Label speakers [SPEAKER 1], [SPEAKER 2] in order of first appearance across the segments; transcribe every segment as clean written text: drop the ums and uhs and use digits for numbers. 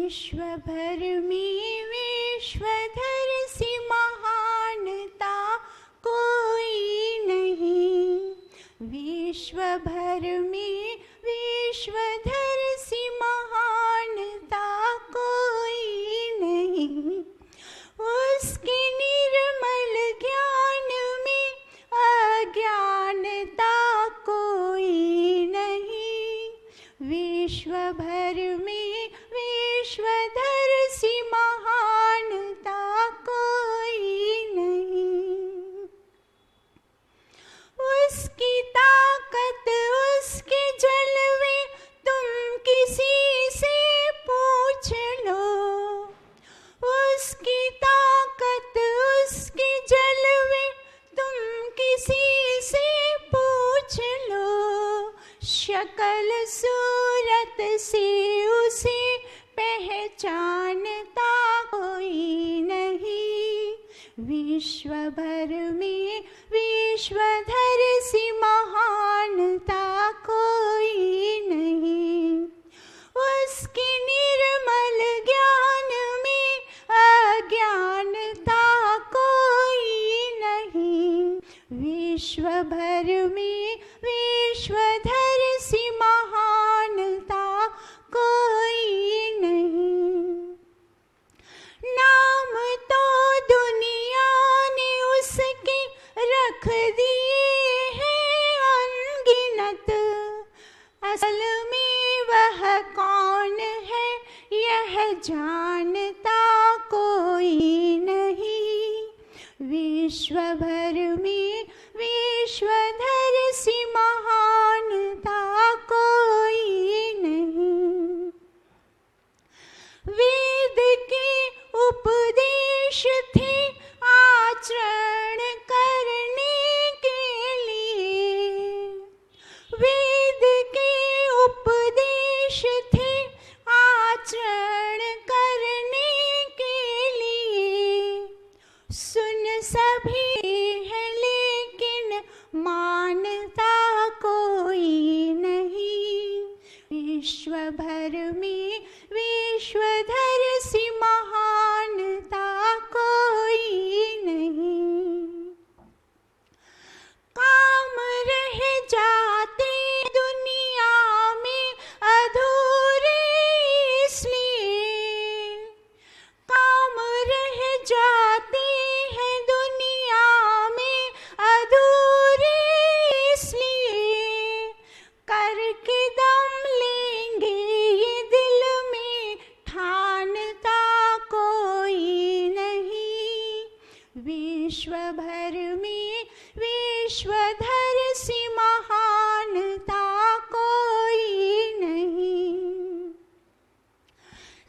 [SPEAKER 1] विश्व भर में विश्वधर सी महानता कोई नहीं। विश्व भर में विश्वधर सी महानता कोई नहीं। उसके निर्मल ज्ञान में अज्ञानता कोई नहीं। विश्व भर में विश्वधर सी महानता कोई नहीं। उसकी ताकत उसके जलवे तुम किसी से पूछ लो। उसकी ताकत उसके जलवे तुम किसी से पूछ लो। शक्ल सूरत से उसे पहचानता कोई नहीं। विश्व भर में विश्वधर सी महानता कोई नहीं। उसके निर्मल ज्ञान में अज्ञानता कोई नहीं। विश्व भर में विश्वधर सी महानता कोई नहीं। नाम तो दुनिया ने उसके रख दिए हैं अनगिनत। असल में वह कौन है यह जानता कोई नहीं। विश्व भर में विश्वधर सी महानता कोई नहीं। वेद के उपदेश थे आचरण करने के लिए। वेद के उपदेश थे आचरण करने के लिए। सुन सभी है लेकिन मानता कोई नहीं। विश्व भर में विश्वधर सी महानता कोई नहीं। काम रह जाते दुनिया में अधूरे इसलिए। काम रह जाते हैं दुनिया में अधूरे इसलिए। करके दम लेंगे ये दिल में ठानता कोई नहीं। विश्व भर में विश्वधर सी महानता कोई नहीं।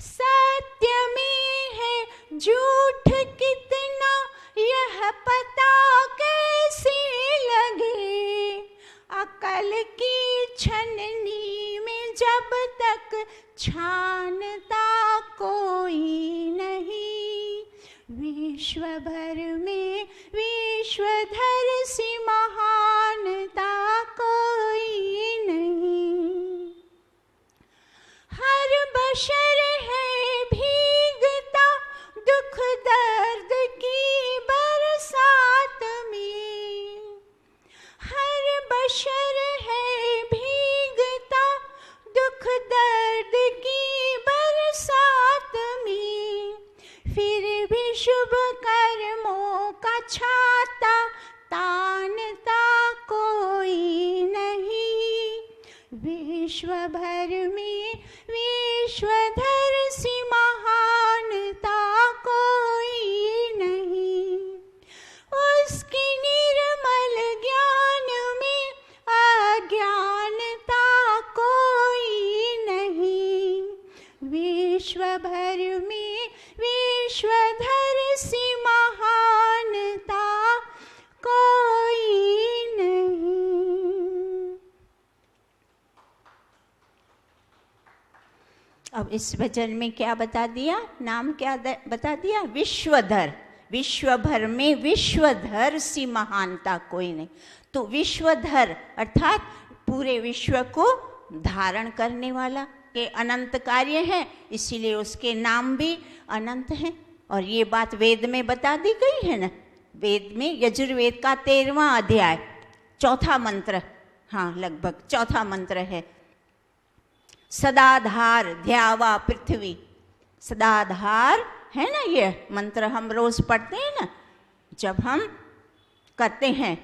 [SPEAKER 1] सत्य में है झूठ कितना यह पता कैसे लगे। अकल की छननी में जब तक छानता कोई नहीं। विश्व भर में विश्वधर सी महानता कोई नहीं। हर बशर है भीगता दुख दर्द की बरसात में। हर बशर है भीगता दुख दर्द की बरसात में। फिर भी शुभ कर्मों का छाता तानता कोई नहीं। विश्व भर में विश्वधर सी महानता कोई नहीं। उसके निर्मल ज्ञान में अज्ञानता कोई नहीं। विश्व भर में विश्वधर सी महानता कोई नहीं। अब इस भजन में क्या बता दिया? नाम क्या बता दिया? विश्वधर। विश्व भर में विश्वधर सी महानता कोई नहीं। तो विश्वधर अर्थात पूरे विश्व को धारण करने वाला, के अनंत कार्य हैं, इसीलिए उसके नाम भी अनंत हैं। और ये बात वेद में बता दी गई है ना, वेद में यजुर्वेद का 13वां अध्याय 4था मंत्र, हाँ लगभग 4था मंत्र है, सदाधार ध्यावा पृथ्वी। सदाधार है ना, ये मंत्र हम रोज पढ़ते हैं ना, जब हम करते हैं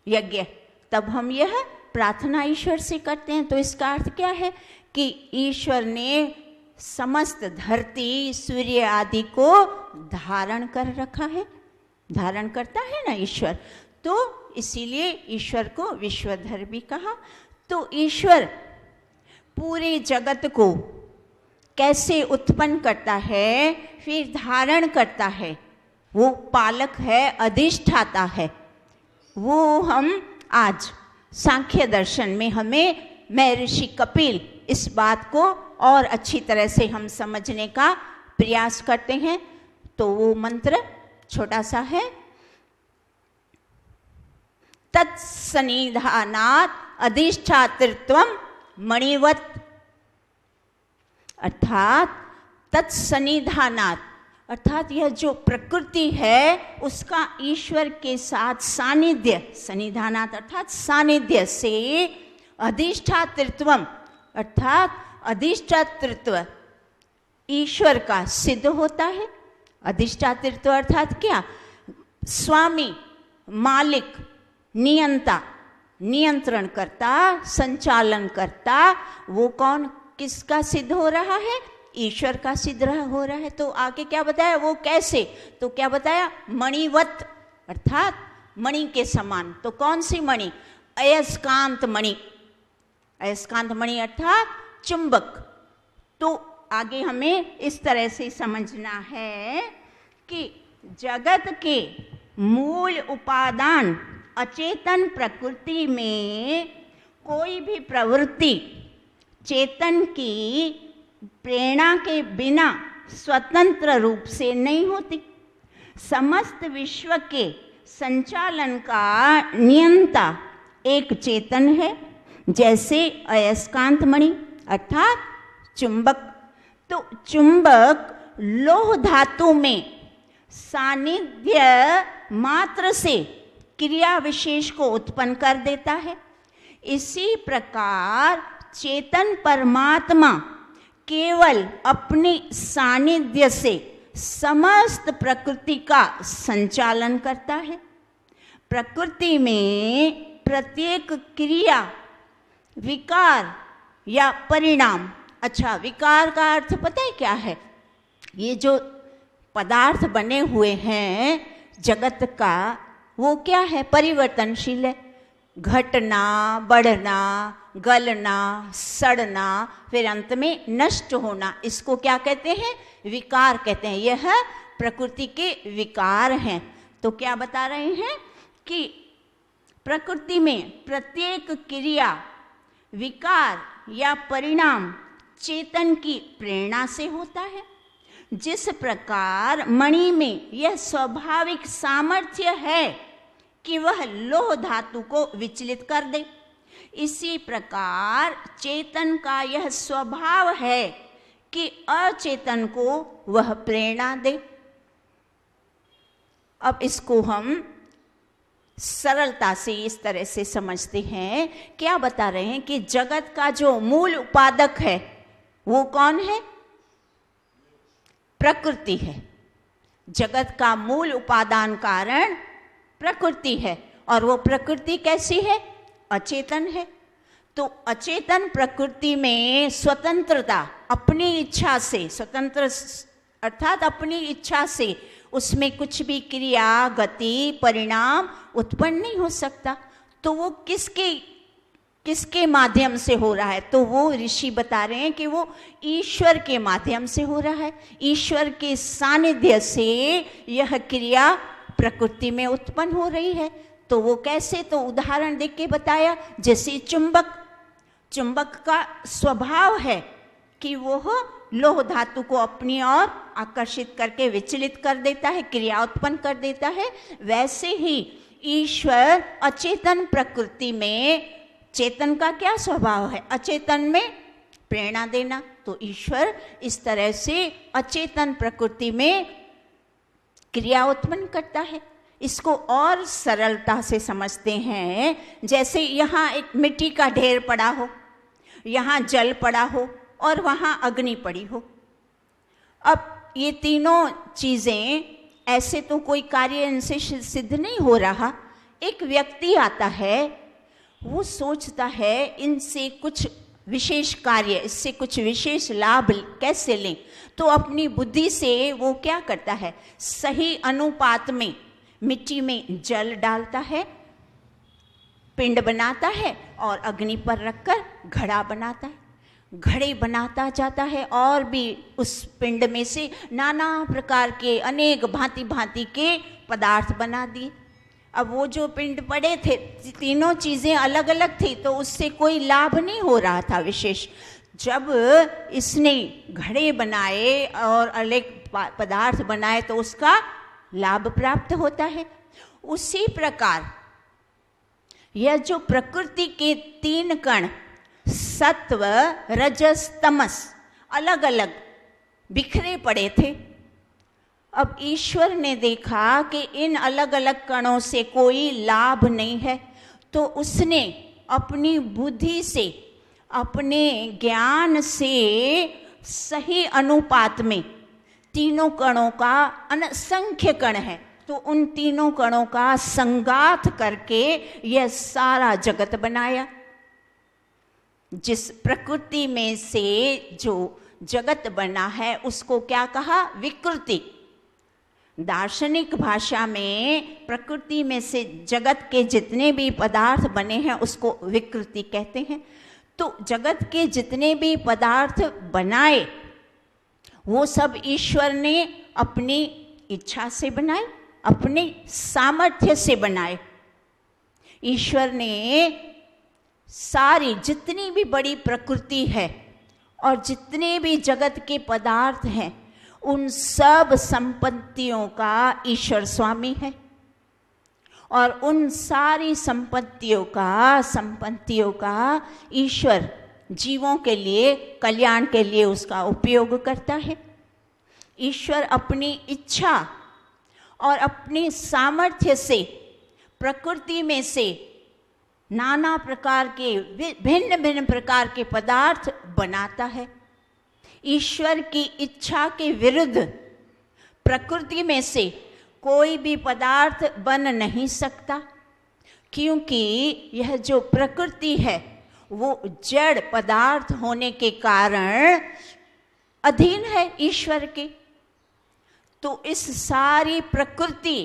[SPEAKER 1] यज्ञ तब हम यह प्रार्थना ईश्वर से करते हैं। तो इसका अर्थ क्या है कि ईश्वर ने समस्त धरती सूर्य आदि को धारण कर रखा है, धारण करता है ना ईश्वर, तो इसीलिए ईश्वर को विश्वधर भी कहा। तो ईश्वर पूरे जगत को कैसे उत्पन्न करता है, फिर धारण करता है, वो पालक है, अधिष्ठाता है, वो हम आज सांख्य दर्शन में हमें महर्षि कपिल इस बात को और अच्छी तरह से हम समझने का प्रयास करते हैं। तो वो मंत्र छोटा सा है, तत्सन्निधानात् अधिष्ठातृत्वं मणिवत्, अर्थात तत्सन्निधानात्, अर्थात यह जो प्रकृति है उसका ईश्वर के साथ सानिध्य, सन्निधानात् अर्थात सानिध्य से, अधिष्ठातृत्वम अर्थात अधिष्ठातृत्व ईश्वर का सिद्ध होता है। अधिष्ठातृत्व अर्थात क्या, स्वामी, मालिक, नियंता, नियंत्रण करता, संचालन करता, वो कौन, किसका सिद्ध हो रहा है, ईश्वर का सिद्ध हो रहा है। तो आगे क्या बताया, वो कैसे, तो क्या बताया, मणिवत अर्थात मणि के समान। तो कौन सी मणि, अयस्कांत मणि, अयस्कांत मणि अर्थात चुंबक। तो आगे हमें इस तरह से समझना है कि जगत के मूल उपादान अचेतन प्रकृति में कोई भी प्रवृत्ति चेतन की प्रेरणा के बिना स्वतंत्र रूप से नहीं होती। समस्त विश्व के संचालन का नियंता एक चेतन है, जैसे अयस्कांत मणि अर्थात चुंबक। तो चुंबक लौह धातु में सानिध्य मात्र से क्रिया विशेष को उत्पन्न कर देता है। इसी प्रकार चेतन परमात्मा केवल अपने सानिध्य से समस्त प्रकृति का संचालन करता है। प्रकृति में प्रत्येक क्रिया, विकार या परिणाम, अच्छा विकार का अर्थ पता है क्या है, ये जो पदार्थ बने हुए हैं जगत का, वो क्या है, परिवर्तनशील है। घटना, बढ़ना, गलना, सड़ना, फिर अंत में नष्ट होना, इसको क्या कहते हैं, विकार कहते हैं। यह प्रकृति के विकार हैं। तो क्या बता रहे हैं कि प्रकृति में प्रत्येक क्रिया, विकार या परिणाम चेतन की प्रेरणा से होता है। जिस प्रकार मणि में यह स्वाभाविक सामर्थ्य है कि वह लौह धातु को विचलित कर दे, इसी प्रकार चेतन का यह स्वभाव है कि अचेतन को वह प्रेरणा दे। अब इसको हम सरलता से इस तरह से समझते हैं। क्या बता रहे हैं कि जगत का जो मूल उत्पादक है वो कौन है, प्रकृति है। जगत का मूल उपादान कारण प्रकृति है, और वो प्रकृति कैसी है, अचेतन है। तो अचेतन प्रकृति में स्वतंत्रता, अपनी इच्छा से, स्वतंत्र अर्थात अपनी इच्छा से उसमें कुछ भी क्रिया, गति, परिणाम उत्पन्न नहीं हो सकता। तो वो किसके माध्यम से हो रहा है, तो वो ऋषि बता रहे हैं कि वो ईश्वर के माध्यम से हो रहा है। ईश्वर के सानिध्य से यह क्रिया प्रकृति में उत्पन्न हो रही है। तो वो कैसे, तो उदाहरण देख के बताया, जैसे चुंबक का स्वभाव है कि वह लौह धातु को अपनी ओर आकर्षित करके विचलित कर देता है, क्रिया उत्पन्न कर देता है। वैसे ही ईश्वर अचेतन प्रकृति में, चेतन का क्या स्वभाव है, अचेतन में प्रेरणा देना। तो ईश्वर इस तरह से अचेतन प्रकृति में क्रिया उत्पन्न करता है। इसको और सरलता से समझते हैं, जैसे यहाँ एक मिट्टी का ढेर पड़ा हो, यहाँ जल पड़ा हो और वहाँ अग्नि पड़ी हो। अब ये तीनों चीज़ें, ऐसे तो कोई कार्य इनसे सिद्ध नहीं हो रहा। एक व्यक्ति आता है, वो सोचता है इनसे कुछ विशेष कार्य, इससे कुछ विशेष लाभ कैसे लें, तो अपनी बुद्धि से वो क्या करता है, सही अनुपात में मिट्टी में जल डालता है, पिंड बनाता है और अग्नि पर रखकर घड़ा बनाता है। घड़े बनाता जाता है और भी उस पिंड में से नाना प्रकार के अनेक भांति भांति के पदार्थ बना दिए। अब वो जो पिंड पड़े थे, तीनों चीज़ें अलग अलग थी, तो उससे कोई लाभ नहीं हो रहा था विशेष। जब इसने घड़े बनाए और अलग पदार्थ बनाए तो उसका लाभ प्राप्त होता है। उसी प्रकार यह जो प्रकृति के तीन कण, सत्व, रजस, तमस, अलग अलग बिखरे पड़े थे। अब ईश्वर ने देखा कि इन अलग अलग कणों से कोई लाभ नहीं है, तो उसने अपनी बुद्धि से, अपने ज्ञान से सही अनुपात में, तीनों कणों का असंख्य कण है, तो उन तीनों कणों का संगात करके यह सारा जगत बनाया। जिस प्रकृति में से जो जगत बना है उसको क्या कहा, विकृति। दार्शनिक भाषा में प्रकृति में से जगत के जितने भी पदार्थ बने हैं उसको विकृति कहते हैं। तो जगत के जितने भी पदार्थ बनाए वो सब ईश्वर ने अपनी इच्छा से बनाए, अपने सामर्थ्य से बनाए। ईश्वर ने सारी जितनी भी बड़ी प्रकृति है और जितने भी जगत के पदार्थ हैं, उन सब संपत्तियों का ईश्वर स्वामी है और उन सारी संपत्तियों का ईश्वर जीवों के लिए, कल्याण के लिए उसका उपयोग करता है। ईश्वर अपनी इच्छा और अपनी सामर्थ्य से प्रकृति में से नाना प्रकार के भिन्न भिन्न प्रकार के पदार्थ बनाता है। ईश्वर की इच्छा के विरुद्ध प्रकृति में से कोई भी पदार्थ बन नहीं सकता, क्योंकि यह जो प्रकृति है वो जड़ पदार्थ होने के कारण अधीन है ईश्वर के। तो इस सारी प्रकृति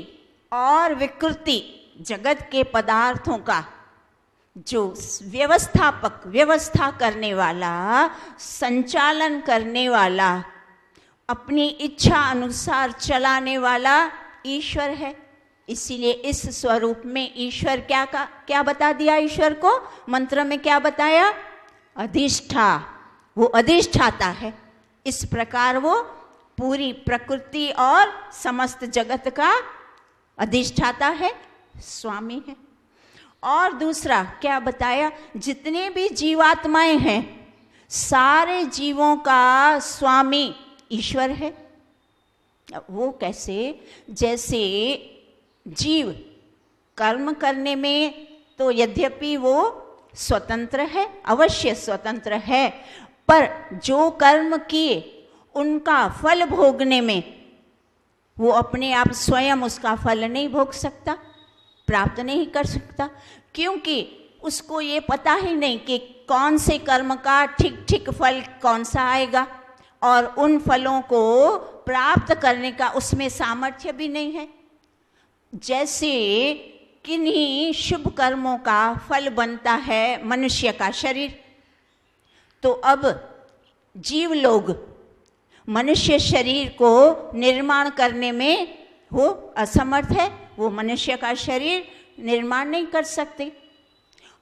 [SPEAKER 1] और विकृति जगत के पदार्थों का जो व्यवस्थापक, व्यवस्था करने वाला, संचालन करने वाला, अपनी इच्छा अनुसार चलाने वाला ईश्वर है। इसीलिए इस स्वरूप में ईश्वर क्या बता दिया, ईश्वर को मंत्र में क्या बताया, अधिष्ठा। वो अधिष्ठाता है। इस प्रकार वो पूरी प्रकृति और समस्त जगत का अधिष्ठाता है, स्वामी है। और दूसरा क्या बताया, जितने भी जीवात्माएं हैं सारे जीवों का स्वामी ईश्वर है। वो कैसे, जैसे जीव कर्म करने में तो यद्यपि वो स्वतंत्र है, अवश्य स्वतंत्र है, पर जो कर्म किए उनका फल भोगने में वो अपने आप स्वयं उसका फल नहीं भोग सकता, प्राप्त नहीं कर सकता, क्योंकि उसको ये पता ही नहीं कि कौन से कर्म का ठीक ठीक फल कौन सा आएगा, और उन फलों को प्राप्त करने का उसमें सामर्थ्य भी नहीं है। जैसे किन्हीं शुभ कर्मों का फल बनता है मनुष्य का शरीर, तो अब जीव लोग मनुष्य शरीर को निर्माण करने में वो असमर्थ है, वो मनुष्य का शरीर निर्माण नहीं कर सकते।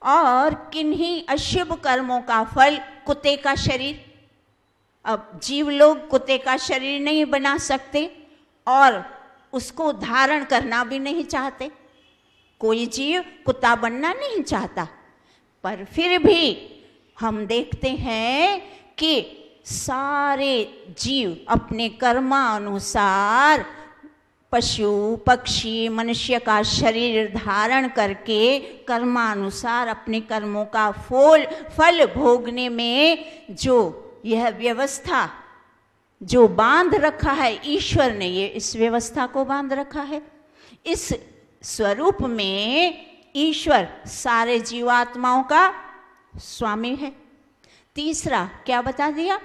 [SPEAKER 1] और किन्हीं अशुभ कर्मों का फल कुत्ते का शरीर, अब जीव लोग कुत्ते का शरीर नहीं बना सकते और उसको धारण करना भी नहीं चाहते। कोई जीव कुत्ता बनना नहीं चाहता, पर फिर भी हम देखते हैं कि सारे जीव अपने कर्मानुसार पशु पक्षी मनुष्य का शरीर धारण करके कर्मानुसार अपने कर्मों का फल भोगने में जो यह व्यवस्था जो बांध रखा है, ईश्वर ने ये इस व्यवस्था को बांध रखा है। इस स्वरूप में ईश्वर सारे जीवात्माओं का स्वामी है। तीसरा क्या बता दिया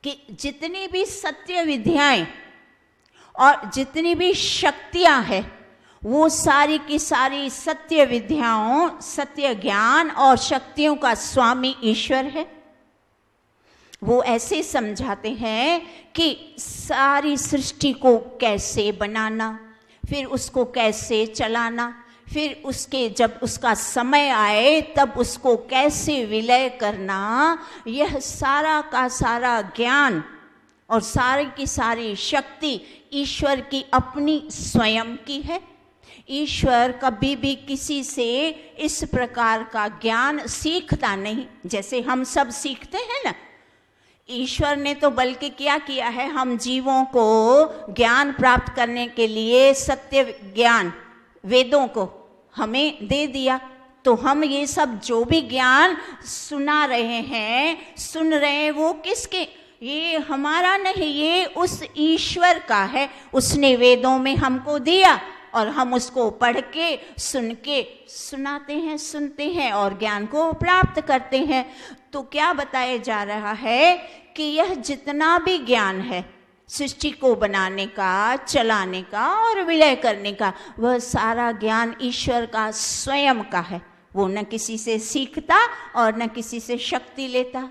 [SPEAKER 1] कि जितनी भी सत्य विद्याएं और जितनी भी शक्तियां हैं वो सारी की सारी सत्य विद्याओं, सत्य ज्ञान और शक्तियों का स्वामी ईश्वर है। वो ऐसे समझाते हैं कि सारी सृष्टि को कैसे बनाना, फिर उसको कैसे चलाना, फिर उसके जब उसका समय आए तब उसको कैसे विलय करना, यह सारा का सारा ज्ञान और सारी की सारी शक्ति ईश्वर की अपनी स्वयं की है। ईश्वर कभी भी किसी से इस प्रकार का ज्ञान सीखता नहीं जैसे हम सब सीखते हैं ना। ईश्वर ने तो बल्कि क्या किया है, हम जीवों को ज्ञान प्राप्त करने के लिए सत्य ज्ञान वेदों को हमें दे दिया। तो हम ये सब जो भी ज्ञान सुना रहे हैं, सुन रहे हैं, वो किसके, ये हमारा नहीं, ये उस ईश्वर का है। उसने वेदों में हमको दिया और हम उसको पढ़ के सुन के सुनाते हैं, सुनते हैं और ज्ञान को प्राप्त करते हैं। तो क्या बताया जा रहा है कि यह जितना भी ज्ञान है सृष्टि को बनाने का, चलाने का और विलय करने का, वह सारा ज्ञान ईश्वर का स्वयं का है। वो न किसी से सीखता और न किसी से शक्ति लेता।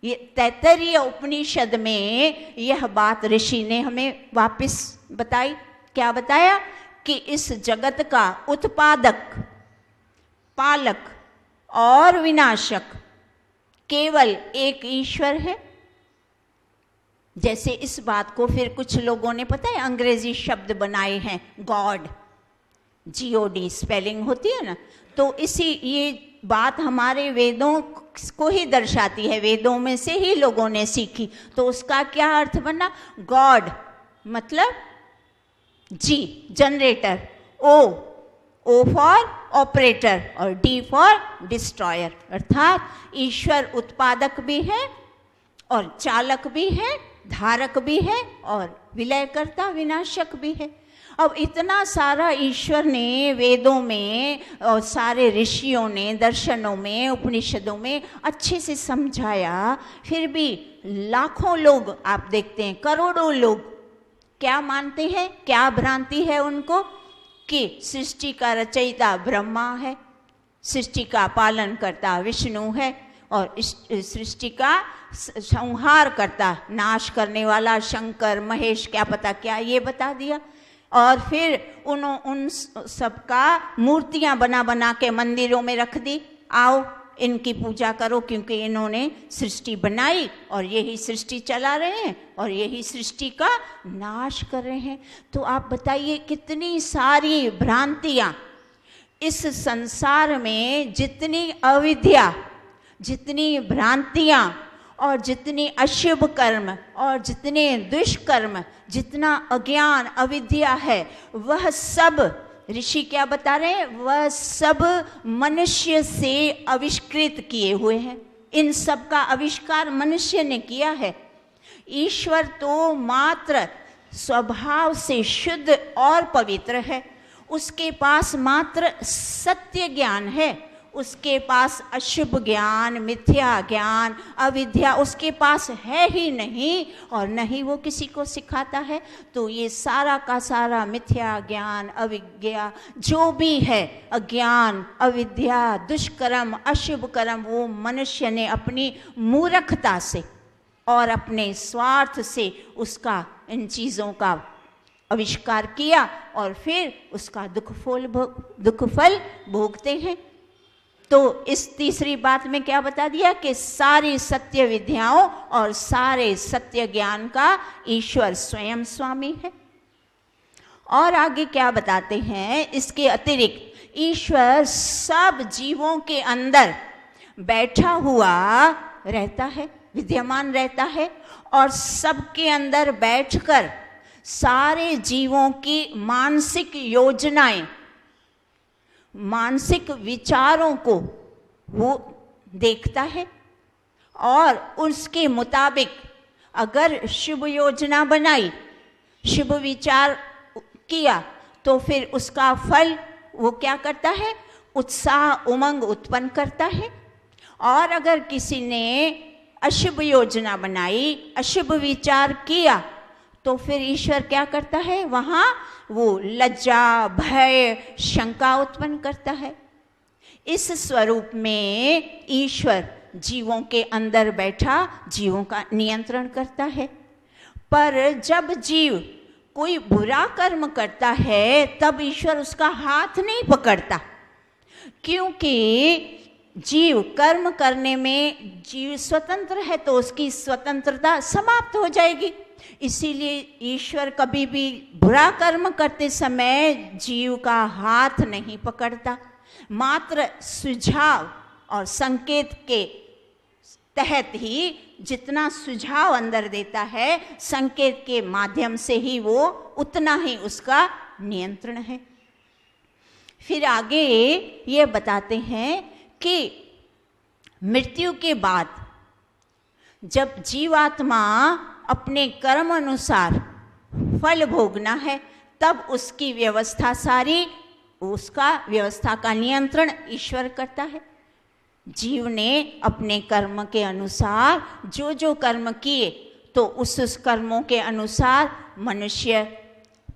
[SPEAKER 1] ये तैत्तरीय उपनिषद में यह बात ऋषि ने हमें वापस बताई। क्या बताया कि इस जगत का उत्पादक, पालक और विनाशक केवल एक ईश्वर है। जैसे इस बात को फिर कुछ लोगों ने पता है अंग्रेजी शब्द बनाए हैं, गॉड, GOD स्पेलिंग होती है ना। तो इसी ये बात हमारे वेदों को ही दर्शाती है, वेदों में से ही लोगों ने सीखी। तो उसका क्या अर्थ बना, गॉड मतलब G generator, O for operator और D फॉर डिस्ट्रॉयर। अर्थात ईश्वर उत्पादक भी है और चालक भी है, धारक भी है और विलयकर्ता, विनाशक भी है। अब इतना सारा ईश्वर ने वेदों में और सारे ऋषियों ने दर्शनों में, उपनिषदों में अच्छे से समझाया, फिर भी लाखों लोग आप देखते हैं, करोड़ों लोग क्या मानते हैं, क्या भ्रांति है उनको कि सृष्टि का रचयिता ब्रह्मा है, सृष्टि का पालन करता विष्णु है और इस सृष्टि का संहार करता, नाश करने वाला शंकर, महेश, क्या पता क्या ये बता दिया। और फिर उन सबका मूर्तियां बना बना के मंदिरों में रख दी, आओ इनकी पूजा करो क्योंकि इन्होंने सृष्टि बनाई और यही सृष्टि चला रहे हैं और यही सृष्टि का नाश कर रहे हैं। तो आप बताइए कितनी सारी भ्रांतियां इस संसार में, जितनी अविद्या, जितनी भ्रांतियां और जितनी अशुभ कर्म और जितने दुष्कर्म, जितना अज्ञान अविद्या है, वह सब ऋषि क्या बता रहे हैं, वह सब मनुष्य से आविष्कृत किए हुए हैं। इन सब का आविष्कार मनुष्य ने किया है। ईश्वर तो मात्र स्वभाव से शुद्ध और पवित्र है, उसके पास मात्र सत्य ज्ञान है, उसके पास अशुभ ज्ञान, मिथ्या ज्ञान, अविद्या उसके पास है ही नहीं और न ही वो किसी को सिखाता है। तो ये सारा का सारा मिथ्या ज्ञान, अविद्या जो भी है, अज्ञान, अविद्या, दुष्कर्म, अशुभ कर्म, वो मनुष्य ने अपनी मूर्खता से और अपने स्वार्थ से उसका, इन चीज़ों का आविष्कार किया और फिर उसका दुख फल भोगते हैं। तो इस तीसरी बात में क्या बता दिया कि सारी सत्य विद्याओं और सारे सत्य ज्ञान का ईश्वर स्वयं स्वामी है। और आगे क्या बताते हैं, इसके अतिरिक्त ईश्वर सब जीवों के अंदर बैठा हुआ रहता है, विद्यमान रहता है और सबके अंदर बैठकर सारे जीवों की मानसिक योजनाएं, मानसिक विचारों को वो देखता है और उसके मुताबिक अगर शुभ योजना बनाई, शुभ विचार किया, तो फिर उसका फल वो क्या करता है, उत्साह उमंग उत्पन्न करता है। और अगर किसी ने अशुभ योजना बनाई, अशुभ विचार किया, तो फिर ईश्वर क्या करता है, वहाँ वो लज्जा, भय, शंका उत्पन्न करता है। इस स्वरूप में ईश्वर जीवों के अंदर बैठा जीवों का नियंत्रण करता है। पर जब जीव कोई बुरा कर्म करता है तब ईश्वर उसका हाथ नहीं पकड़ता, क्योंकि जीव कर्म करने में जीव स्वतंत्र है तो उसकी स्वतंत्रता समाप्त हो जाएगी। इसीलिए ईश्वर कभी भी बुरा कर्म करते समय जीव का हाथ नहीं पकड़ता, मात्र सुझाव और संकेत के तहत ही जितना सुझाव अंदर देता है, संकेत के माध्यम से ही वो उतना ही उसका नियंत्रण है। फिर आगे ये बताते हैं कि मृत्यु के बाद जब जीवात्मा अपने कर्म अनुसार फल भोगना है, तब उसकी व्यवस्था सारी, उसका व्यवस्था का नियंत्रण ईश्वर करता है। जीव ने अपने कर्म के अनुसार जो जो कर्म किए, तो उस कर्मों के अनुसार मनुष्य,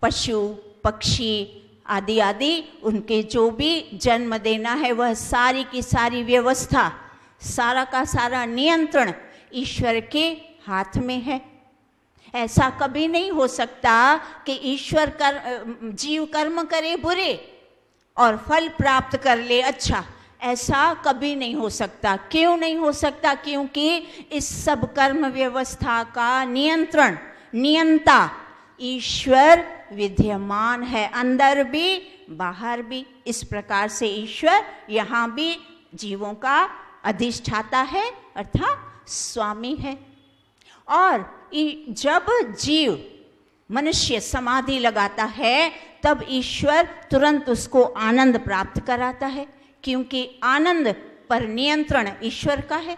[SPEAKER 1] पशु, पक्षी आदि आदि उनके जो भी जन्म देना है, वह सारी की सारी व्यवस्था, सारा का सारा नियंत्रण ईश्वर के हाथ में है। ऐसा कभी नहीं हो सकता कि ईश्वर जीव कर्म करे बुरे और फल प्राप्त कर ले अच्छा, ऐसा कभी नहीं हो सकता। क्यों नहीं हो सकता? क्योंकि इस सब कर्म व्यवस्था का नियंत्रण, नियंता ईश्वर विद्यमान है, अंदर भी बाहर भी। इस प्रकार से ईश्वर यहाँ भी जीवों का अधिष्ठाता है, अर्थात स्वामी है। और जब जीव मनुष्य समाधि लगाता है, तब ईश्वर तुरंत उसको आनंद प्राप्त कराता है, क्योंकि आनंद पर नियंत्रण ईश्वर का है।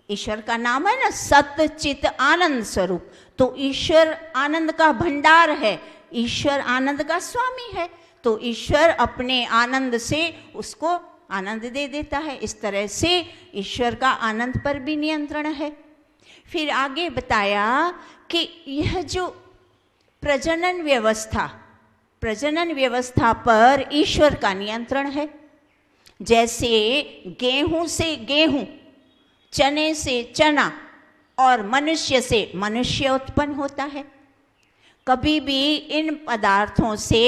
[SPEAKER 1] ईश्वर का नाम है ना सत्य चित आनंद स्वरूप, तो ईश्वर आनंद का भंडार है, ईश्वर आनंद का स्वामी है। तो ईश्वर अपने आनंद से उसको आनंद दे देता है। इस तरह से ईश्वर का आनंद पर भी नियंत्रण है। फिर आगे बताया कि यह जो प्रजनन व्यवस्था पर ईश्वर का नियंत्रण है। जैसे गेहूं से गेहूं, चने से चना और मनुष्य से मनुष्य उत्पन्न होता है। कभी भी इन पदार्थों से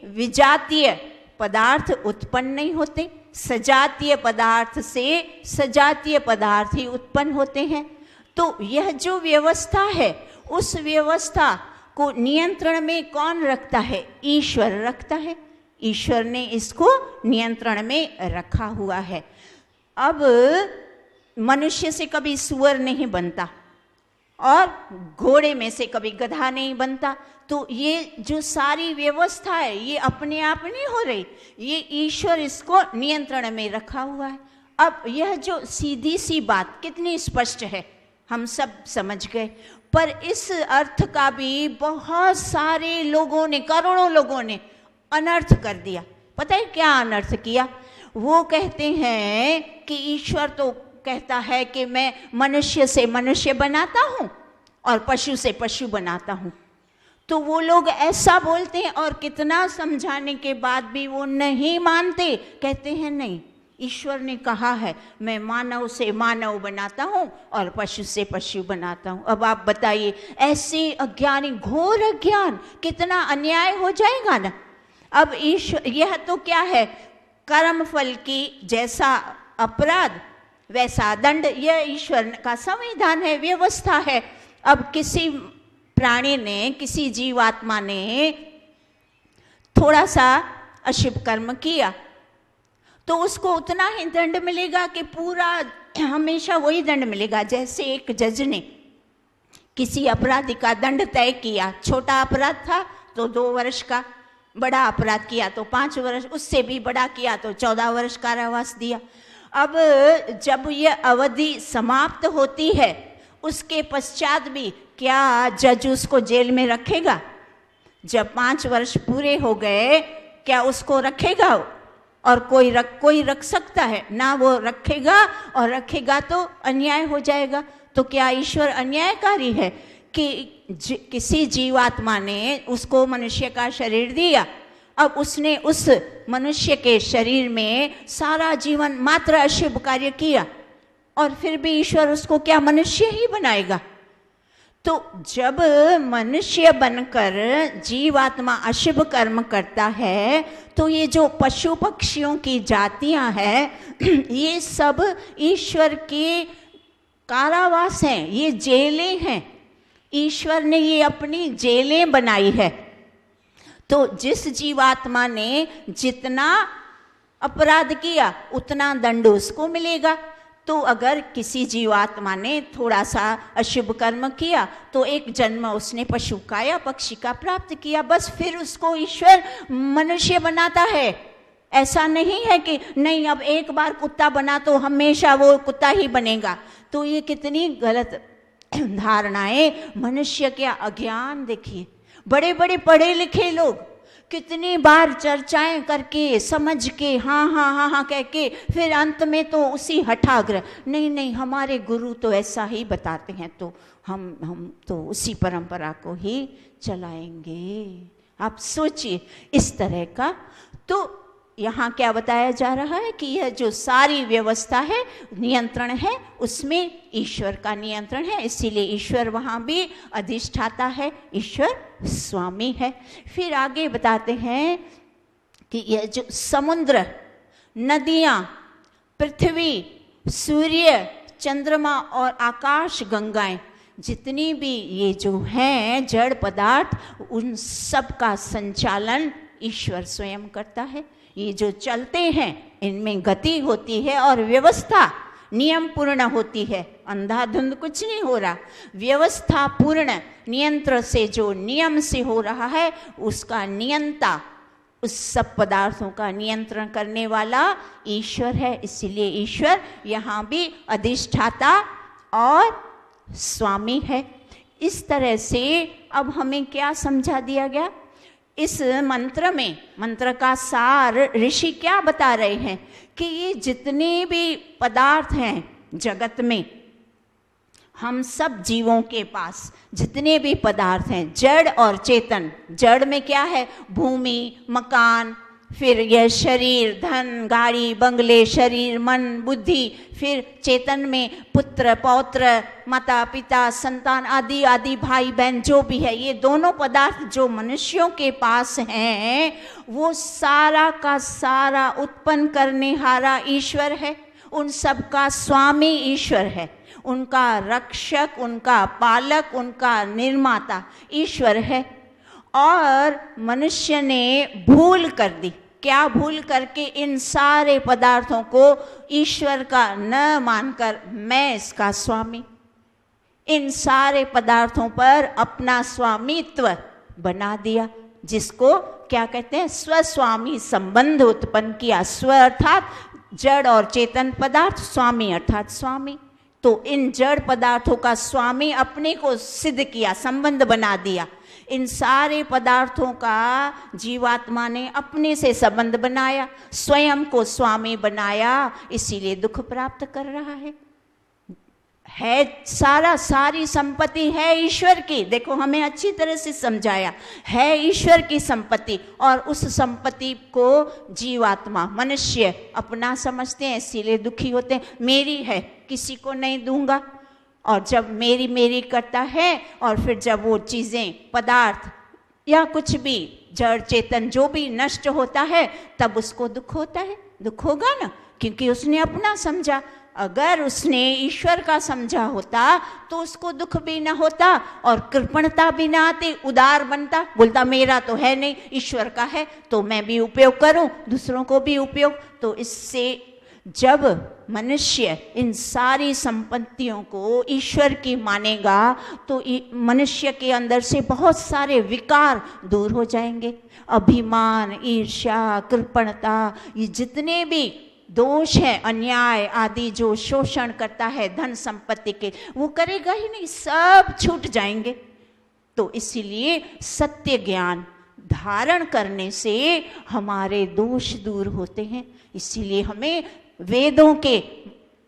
[SPEAKER 1] विजातीय पदार्थ उत्पन्न नहीं होते, सजातीय पदार्थ से सजातीय पदार्थ ही उत्पन्न होते हैं। तो यह जो व्यवस्था है, उस व्यवस्था को नियंत्रण में कौन रखता है? ईश्वर रखता है। ईश्वर ने इसको नियंत्रण में रखा हुआ है। अब मनुष्य से कभी सुअर नहीं बनता और घोड़े में से कभी गधा नहीं बनता। तो ये जो सारी व्यवस्था है, ये अपने आप नहीं हो रही, ये ईश्वर इसको नियंत्रण में रखा हुआ है। अब यह जो सीधी सी बात कितनी स्पष्ट है, हम सब समझ गए, पर इस अर्थ का भी बहुत सारे लोगों ने, करोड़ों लोगों ने अनर्थ कर दिया। पता है क्या अनर्थ किया? वो कहते हैं कि ईश्वर तो कहता है कि मैं मनुष्य से मनुष्य बनाता हूँ और पशु से पशु बनाता हूँ। तो वो लोग ऐसा बोलते हैं और कितना समझाने के बाद भी वो नहीं मानते। कहते हैं नहीं, ईश्वर ने कहा है मैं मानव से मानव बनाता हूँ और पशु से पशु बनाता हूँ। अब आप बताइए, ऐसे अज्ञानी, घोर अज्ञान, कितना अन्याय हो जाएगा ना। अब ईश्वर, यह तो क्या है, कर्म फल की जैसा अपराध वैसा दंड, यह ईश्वर का संविधान है, व्यवस्था है। अब किसी प्राणी ने, किसी जीवात्मा ने थोड़ा सा अशुभ कर्म किया तो उसको उतना ही दंड मिलेगा कि पूरा हमेशा वही दंड मिलेगा। जैसे एक जज ने किसी अपराधी का दंड तय किया, छोटा अपराध था तो 2 वर्ष का, बड़ा अपराध किया तो 5 वर्ष, उससे भी बड़ा किया तो 14 वर्ष कारावास दिया। अब जब ये अवधि समाप्त होती है, उसके पश्चात भी क्या जज उसको जेल में रखेगा? जब 5 वर्ष पूरे हो गए, क्या उसको रखेगा? और कोई रख सकता है ना? वो रखेगा, और रखेगा तो अन्याय हो जाएगा। तो क्या ईश्वर अन्यायकारी है कि किसी जीवात्मा ने उसको मनुष्य का शरीर दिया, अब उसने उस मनुष्य के शरीर में सारा जीवन मात्र अशुभ कार्य किया, और फिर भी ईश्वर उसको क्या मनुष्य ही बनाएगा? तो जब मनुष्य बनकर जीवात्मा अशुभ कर्म करता है, तो ये जो पशु पक्षियों की जातियां हैं, ये सब ईश्वर के कारावास हैं, ये जेलें हैं। ईश्वर ने ये अपनी जेलें बनाई है। तो जिस जीवात्मा ने जितना अपराध किया उतना दंड उसको मिलेगा। तो अगर किसी जीवात्मा ने थोड़ा सा अशुभ कर्म किया तो एक जन्म उसने पशु का या पक्षी का प्राप्त किया, बस फिर उसको ईश्वर मनुष्य बनाता है। ऐसा नहीं है कि नहीं अब एक बार कुत्ता बना तो हमेशा वो कुत्ता ही बनेगा। तो ये कितनी गलत धारणाएं, मनुष्य के अज्ञान। देखिए बड़े बड़े पढ़े लिखे लोग कितनी बार चर्चाएं करके समझ के हाँ हाँ हाँ हाँ कह के फिर अंत में तो उसी हठाग्रह, नहीं नहीं हमारे गुरु तो ऐसा ही बताते हैं तो हम तो उसी परंपरा को ही चलाएंगे। आप सोचिए इस तरह का। तो यहाँ क्या बताया जा रहा है कि यह जो सारी व्यवस्था है, नियंत्रण है, उसमें ईश्वर का नियंत्रण है, इसीलिए ईश्वर वहाँ भी अधिष्ठाता है, ईश्वर स्वामी है। फिर आगे बताते हैं कि यह जो समुद्र, नदियाँ, पृथ्वी, सूर्य, चंद्रमा और आकाश गंगाएं, जितनी भी ये जो हैं जड़ पदार्थ, उन सब का संचालन ईश्वर स्वयं करता है। ये जो चलते हैं इनमें गति होती है और व्यवस्था नियम पूर्ण होती है। अंधाधुंध कुछ नहीं हो रहा, व्यवस्था पूर्ण नियंत्रण से, जो नियम से हो रहा है उसका नियंता, उस सब पदार्थों का नियंत्रण करने वाला ईश्वर है। इसलिए ईश्वर यहाँ भी अधिष्ठाता और स्वामी है। इस तरह से अब हमें क्या समझा दिया गया इस मंत्र में? मंत्र का सार ऋषि क्या बता रहे हैं कि ये जितने भी पदार्थ हैं जगत में, हम सब जीवों के पास जितने भी पदार्थ हैं जड़ और चेतन, जड़ में क्या है? भूमि, मकान, फिर यह शरीर, धन, गाड़ी, बंगले, शरीर, मन, बुद्धि, फिर चेतन में पुत्र, पौत्र, माता पिता, संतान आदि आदि, भाई बहन जो भी है, ये दोनों पदार्थ जो मनुष्यों के पास हैं, वो सारा का सारा उत्पन्न करने हारा ईश्वर है। उन सब का स्वामी ईश्वर है, उनका रक्षक, उनका पालक, उनका निर्माता ईश्वर है। और मनुष्य ने भूल कर दी। क्या भूल करके? इन सारे पदार्थों को ईश्वर का न मानकर मैं इसका स्वामी, इन सारे पदार्थों पर अपना स्वामित्व बना दिया, जिसको क्या कहते हैं? स्वस्वामी संबंध उत्पन्न किया। स्व अर्थात जड़ और चेतन पदार्थ, स्वामी अर्थात स्वामी। तो इन जड़ पदार्थों का स्वामी अपने को सिद्ध किया, संबंध बना दिया। इन सारे पदार्थों का जीवात्मा ने अपने से संबंध बनाया, स्वयं को स्वामी बनाया, इसीलिए दुख प्राप्त कर रहा है। सारी संपत्ति है ईश्वर की। देखो हमें अच्छी तरह से समझाया, है ईश्वर की संपत्ति, और उस संपत्ति को जीवात्मा, मनुष्य अपना समझते हैं, इसीलिए दुखी होते हैं। मेरी है, किसी को नहीं दूंगा। और जब मेरी मेरी करता है, और फिर जब वो चीज़ें, पदार्थ या कुछ भी जड़ चेतन जो भी नष्ट होता है, तब उसको दुख होता है। दुख होगा ना, क्योंकि उसने अपना समझा। अगर उसने ईश्वर का समझा होता तो उसको दुख भी ना होता और कृपणता भी ना आती, उदार बनता, बोलता मेरा तो है नहीं, ईश्वर का है तो मैं भी उपयोग करूं, दूसरों को भी उपयोग। तो इससे जब मनुष्य इन सारी संपत्तियों को ईश्वर की मानेगा तो मनुष्य के अंदर से बहुत सारे विकार दूर हो जाएंगे। अभिमान, ईर्ष्या, कृपणता, ये जितने भी दोष हैं, अन्याय आदि जो शोषण करता है धन संपत्ति के, वो करेगा ही नहीं, सब छूट जाएंगे। तो इसीलिए सत्य ज्ञान धारण करने से हमारे दोष दूर होते हैं। इसीलिए हमें वेदों के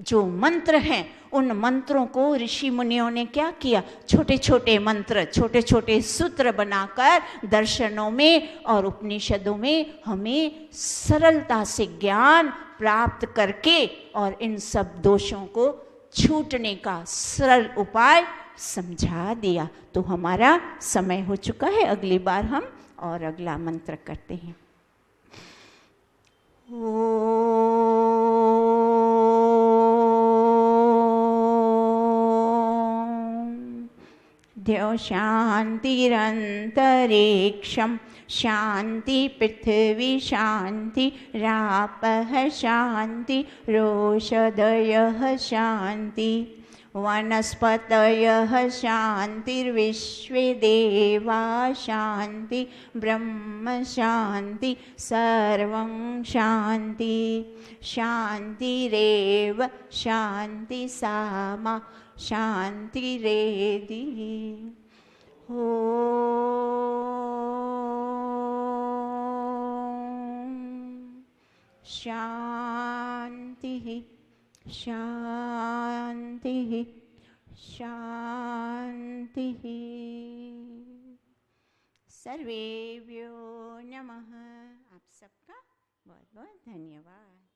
[SPEAKER 1] जो मंत्र हैं उन मंत्रों को ऋषि मुनियों ने क्या किया, छोटे छोटे मंत्र, छोटे छोटे सूत्र बनाकर दर्शनों में और उपनिषदों में हमें सरलता से ज्ञान प्राप्त करके और इन सब दोषों को छूटने का सरल उपाय समझा दिया। तो हमारा समय हो चुका है, अगली बार हम और अगला मंत्र करते हैं। द्यौ शान्तिरन्तरिक्षं शान्ति पृथिवी शान्ति रापः शान्ति रोषधयः शान्ति वनस्पतयः शान्तिर्विश्वे देवा शान्ति ब्रह्म शान्ति सर्वं शान्ति शान्तिरेव शान्ति सामा शान्तिरेधि। ॐ शान्तिः शान्तिः शान्तिः। सर्वेभ्यो नमः। आप सबका बहुत बहुत धन्यवाद।